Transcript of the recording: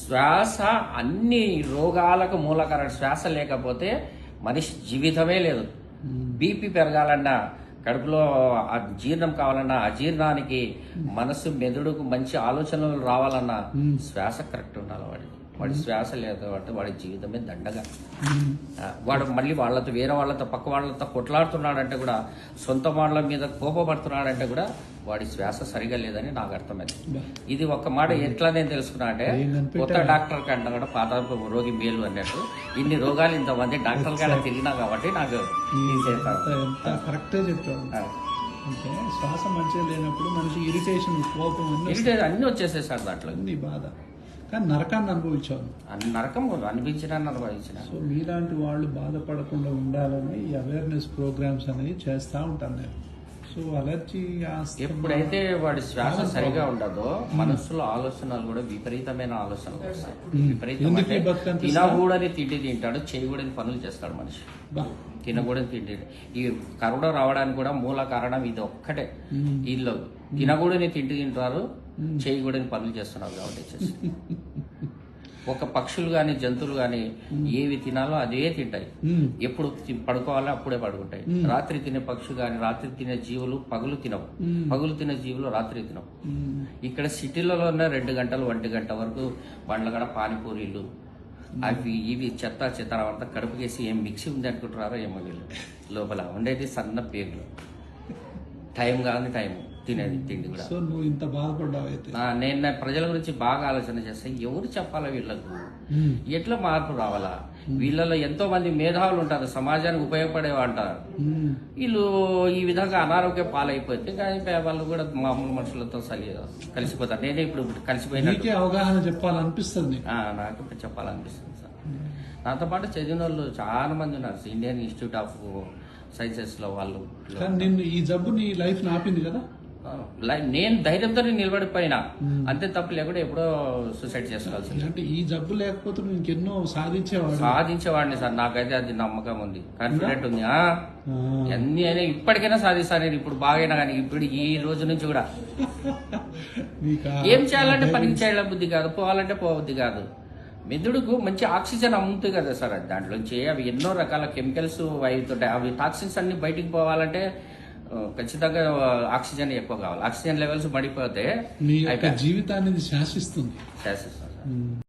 శ్వాస అన్ని రోగాలకు మూలకారణ. శ్వాస లేకపోతే మనిషి జీవితమే లేదు. బీపీ పెరగాలన్నా, కడుపులో జీర్ణం కావాలన్నా, అజీర్ణానికి, మనసు మెదడుకు మంచి ఆలోచనలు రావాలన్నా శ్వాస కరెక్ట్ ఉండాలి. వాడి శ్వాస లేదు అంటే వాడి జీవితమే దండగా. వాడు మళ్ళీ వాళ్ళతో, వేరే వాళ్ళతో, పక్క వాళ్ళతో కొట్లాడుతున్నాడంటే కూడా, సొంత వాళ్ళ మీద కోపపడుతున్నాడంటే కూడా వాడి శ్వాస సరిగా లేదని నాకు అర్థమైంది. ఇది ఒక్క మాట ఎట్లా నేను తెలుసుకున్నా అంటే, కొత్త డాక్టర్ కంటే కూడా పాత రోగి మేలు అన్నట్టు. ఇన్ని రోగాలు ఇంతమంది డాక్టర్ కాడ తిరిగినా కాబట్టి నాకు కరెక్టే చెప్పాను. అంటే శ్వాస మంచిగా లేనప్పుడు మనిషి ఇరిటేషన్, కోపం అన్ని వచ్చేసాయి సార్ దాంట్లో. అన్ని బాధ. కానీ నరకాన్ని అనుభవించాను. నరకం అనిపించడాన్ని అనుభవించిన. సో మీలాంటి వాళ్ళు బాధపడకుండా ఉండాలని ఈ అవేర్నెస్ ప్రోగ్రామ్స్ అనేవి చేస్తూ ఉంటాను నేను. సో అలర్జీ ఎప్పుడైతే వాడి శ్వాస సరిగా ఉండదో మనస్సులో ఆలోచనలు కూడా విపరీతమైన ఆలోచనలు వస్తాయి. విపరీతం తినకూడని తిండి తింటాడు, చేయకూడని పనులు చేస్తాడు మనిషి. తినకూడని తిండి, ఈ కరోనా రావడానికి కూడా మూల కారణం ఇది ఒక్కటే. వీళ్ళు తినకూడని తిండి తింటారు, చేయకూడని పనులు చేస్తున్నారు కాబట్టి. ఒక పక్షులు గాని, జంతువులు గాని ఏవి తినాలో అదే తింటాయి. ఎప్పుడు పడుకోవాలో అప్పుడే పడుకుంటాయి. రాత్రి తినే పక్షులు గాని, రాత్రి తినే జీవులు పగులు తినవు, పగులు తినే జీవులు రాత్రి తినవు. ఇక్కడ సిటీలలో 2 గంటలు 1 గంట వరకు బండ్ల కాడ పానీపూరీలు అవి ఇవి చెత్త చెత్త అంతా కడుపుకేసి ఏం మిక్సీ ఉంది అనుకుంటున్నారో ఏమో. వీళ్ళు లోపల ఉండేది సన్న పేగులు. టైం కాదు టైం తినేది తిండి కూడా. సో నువ్వు ఇంత బాధపడ్డావు అయితే. నేను ప్రజల గురించి బాగా ఆలోచన చేస్తే ఎవరు చెప్పాలా వీళ్ళకు, ఎట్లా మార్పు రావాలా? వీళ్ళలో ఎంతో మంది మేధావులు ఉంటారు, సమాజానికి ఉపయోగపడేవా అంటారు. వీళ్ళు ఈ విధంగా అనారోగ్య పాలైపోతే కానీ వాళ్ళు కూడా మామూలు మనుషులతో కలిసిపోతారు. నేనే ఇప్పుడు కలిసిపోయినా అవగాహన చెప్పాలనిపిస్తుంది. నాకు ఇప్పుడు చెప్పాలనిపిస్తుంది సార్. నాతో పాటు చదివిన వాళ్ళు చాలా మంది ఉన్నారు, ఇండియన్ ఇన్స్టిట్యూట్ ఆఫ్ సైన్సెస్ లో వాళ్ళు. నిన్ను ఈ జబ్బు నీ లైఫ్ ఆపింది కదా. నేను ధైర్యంతో నిలబడిపోయినా, అంతే తప్పు లేకుండా ఎప్పుడో సూసైడ్ చేసుకోవాల్సింది. అంటే ఈ జబ్బు లేకపోతే నువ్వు ఇంకెన్నో సాధించేవాడిని సార్. నాకైతే అది నమ్మకం ఉంది, కాన్ఫిడెంట్ ఉంది. అన్ని అయినా ఇప్పటికైనా సాధిస్తాను నేను. ఇప్పుడు బాగైనా కానీ ఇప్పుడు ఈ రోజు నుంచి కూడా ఏం చేయాలంటే పనికి చేయడం బుద్ధి కాదు, పోవాలంటే పోవద్ది కాదు. మెదడుకు మంచి ఆక్సిజన్ అమ్ముతుంది కదా సార్. దాంట్లోంచి అవి ఎన్నో రకాల కెమికల్స్ అవుతుంటాయి. అవి టాక్సిన్స్ అన్ని బయటికి పోవాలంటే ఖచ్చితంగా ఆక్సిజన్ ఎక్కువ కావాలి. ఆక్సిజన్ లెవెల్స్ పడిపోతే జీవితాన్ని శాసిస్తుంది. శాసిస్తుంది.